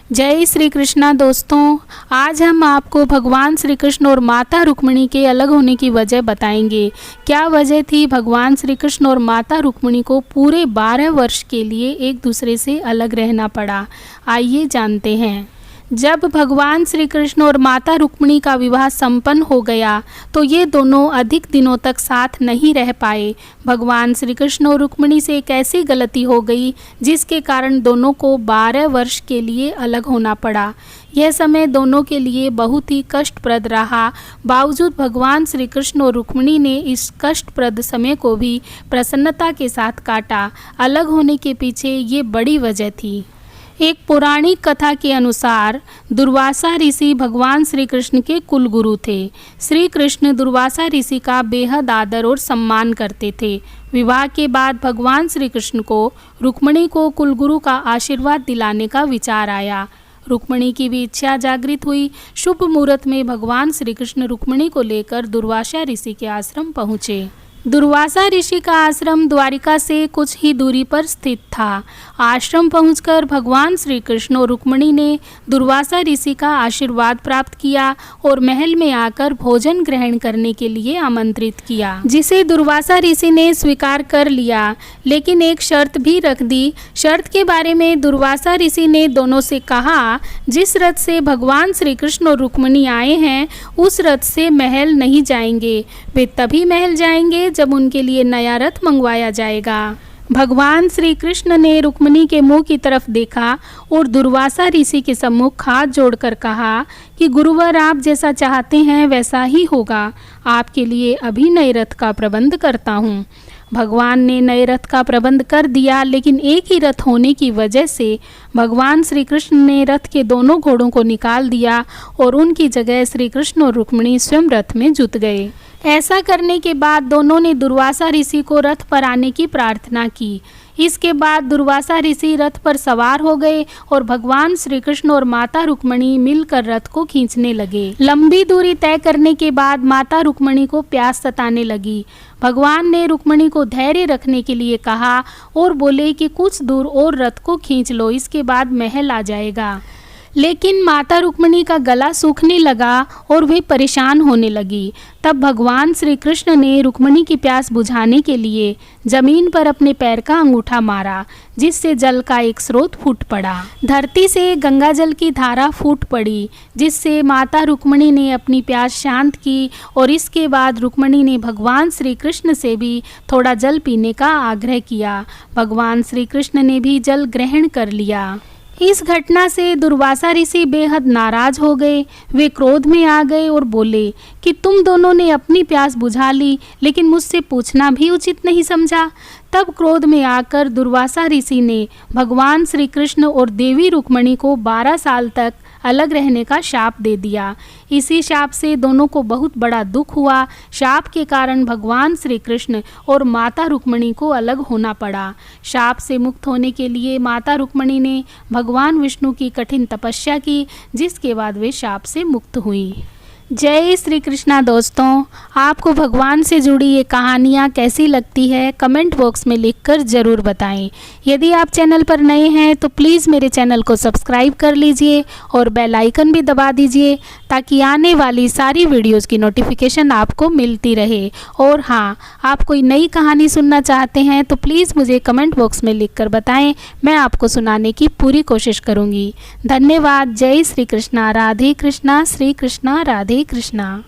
जय श्री कृष्णा दोस्तों, आज हम आपको भगवान श्री कृष्ण और माता रुक्मिणी के अलग होने की वजह बताएंगे। क्या वजह थी भगवान श्री कृष्ण और माता रुक्मिणी को पूरे 12 वर्ष के लिए एक दूसरे से अलग रहना पड़ा, आइए जानते हैं। जब भगवान श्री कृष्ण और माता रुक्मिणी का विवाह संपन्न हो गया तो ये दोनों अधिक दिनों तक साथ नहीं रह पाए। भगवान श्री कृष्ण और रुक्मिणी से एक ऐसी गलती हो गई जिसके कारण दोनों को 12 वर्ष के लिए अलग होना पड़ा। यह समय दोनों के लिए बहुत ही कष्टप्रद रहा। बावजूद भगवान श्री कृष्ण और रुक्मिणी ने इस कष्टप्रद समय को भी प्रसन्नता के साथ काटा। अलग होने के पीछे ये बड़ी वजह थी। एक पौराणिक कथा के अनुसार दुर्वासा ऋषि भगवान श्री कृष्ण के कुलगुरु थे। श्री कृष्ण दुर्वासा ऋषि का बेहद आदर और सम्मान करते थे। विवाह के बाद भगवान श्री कृष्ण को रुक्मिणी को कुलगुरु का आशीर्वाद दिलाने का विचार आया। रुक्मिणी की भी इच्छा जागृत हुई। शुभ मुहूर्त में भगवान श्री कृष्ण रुक्मिणी को लेकर दुर्वासा ऋषि के आश्रम पहुँचे। दुर्वासा ऋषि का आश्रम द्वारिका से कुछ ही दूरी पर स्थित था। आश्रम पहुंचकर भगवान श्री कृष्ण और रुक्मिणी ने दुर्वासा ऋषि का आशीर्वाद प्राप्त किया और महल में आकर भोजन ग्रहण करने के लिए आमंत्रित किया, जिसे दुर्वासा ऋषि ने स्वीकार कर लिया, लेकिन एक शर्त भी रख दी। शर्त के बारे में दुर्वासा ऋषि ने दोनों से कहा, जिस रथ से भगवान श्री कृष्ण और रुक्मिणी आए हैं उस रथ से महल नहीं जाएंगे। वे तभी महल जाएंगे जब उनके लिए नया रथ मंगवाया जाएगा। भगवान श्री कृष्ण ने रुक्मिणी के मुंह की तरफ देखा और दुर्वासा ऋषि के सम्मुख हाथ जोड़कर कहा कि गुरुवर, आप जैसा चाहते हैं वैसा ही होगा। आपके लिए अभी नए रथ का प्रबंध करता हूँ। भगवान ने नए रथ का प्रबंध कर दिया, लेकिन एक ही रथ होने की वजह से भगवान श्री कृष्ण ने रथ के दोनों घोड़ों को निकाल दिया और उनकी जगह श्री कृष्ण और रुक्मिणी स्वयं रथ में जुट गए। ऐसा करने के बाद दोनों ने दुर्वासा ऋषि को रथ पर आने की प्रार्थना की। इसके बाद दुर्वासा ऋषि रथ पर सवार हो गए और भगवान श्री कृष्ण और माता रुक्मिणी मिलकर रथ को खींचने लगे। लंबी दूरी तय करने के बाद माता रुक्मिणी को प्यास सताने लगी। भगवान ने रुक्मिणी को धैर्य रखने के लिए कहा और बोले कि कुछ दूर और रथ को खींच लो, इसके बाद महल आ जाएगा। लेकिन माता रुक्मिणी का गला सूखने लगा और वे परेशान होने लगी। तब भगवान श्री कृष्ण ने रुक्मिणी की प्यास बुझाने के लिए जमीन पर अपने पैर का अंगूठा मारा, जिससे जल का एक स्रोत फूट पड़ा। धरती से गंगा जल की धारा फूट पड़ी, जिससे माता रुक्मिणी ने अपनी प्यास शांत की और इसके बाद रुक्मिणी ने भगवान श्री कृष्ण से भी थोड़ा जल पीने का आग्रह किया। भगवान श्री कृष्ण ने भी जल ग्रहण कर लिया। इस घटना से दुर्वासा ऋषि बेहद नाराज हो गए। वे क्रोध में आ गए और बोले कि तुम दोनों ने अपनी प्यास बुझा ली, लेकिन मुझसे पूछना भी उचित नहीं समझा। तब क्रोध में आकर दुर्वासा ऋषि ने भगवान श्री कृष्ण और देवी रुक्मिणी को 12 साल तक अलग रहने का शाप दे दिया। इसी शाप से दोनों को बहुत बड़ा दुख हुआ। शाप के कारण भगवान श्री कृष्ण और माता रुक्मिणी को अलग होना पड़ा। शाप से मुक्त होने के लिए माता रुक्मिणी ने भगवान विष्णु की कठिन तपस्या की, जिसके बाद वे शाप से मुक्त हुई। जय श्री कृष्णा दोस्तों, आपको भगवान से जुड़ी ये कहानियाँ कैसी लगती है कमेंट बॉक्स में लिखकर ज़रूर बताएं। यदि आप चैनल पर नए हैं तो प्लीज़ मेरे चैनल को सब्सक्राइब कर लीजिए और बेल आइकन भी दबा दीजिए, ताकि आने वाली सारी वीडियोज़ की नोटिफिकेशन आपको मिलती रहे। और हाँ, आप कोई नई कहानी सुनना चाहते हैं तो प्लीज़ मुझे कमेंट बॉक्स में लिखकर बताएँ, मैं आपको सुनाने की पूरी कोशिश करूँगी। धन्यवाद। जय श्री कृष्णा। राधे कृष्णा। श्री कृष्णा। राधे कृष्णा।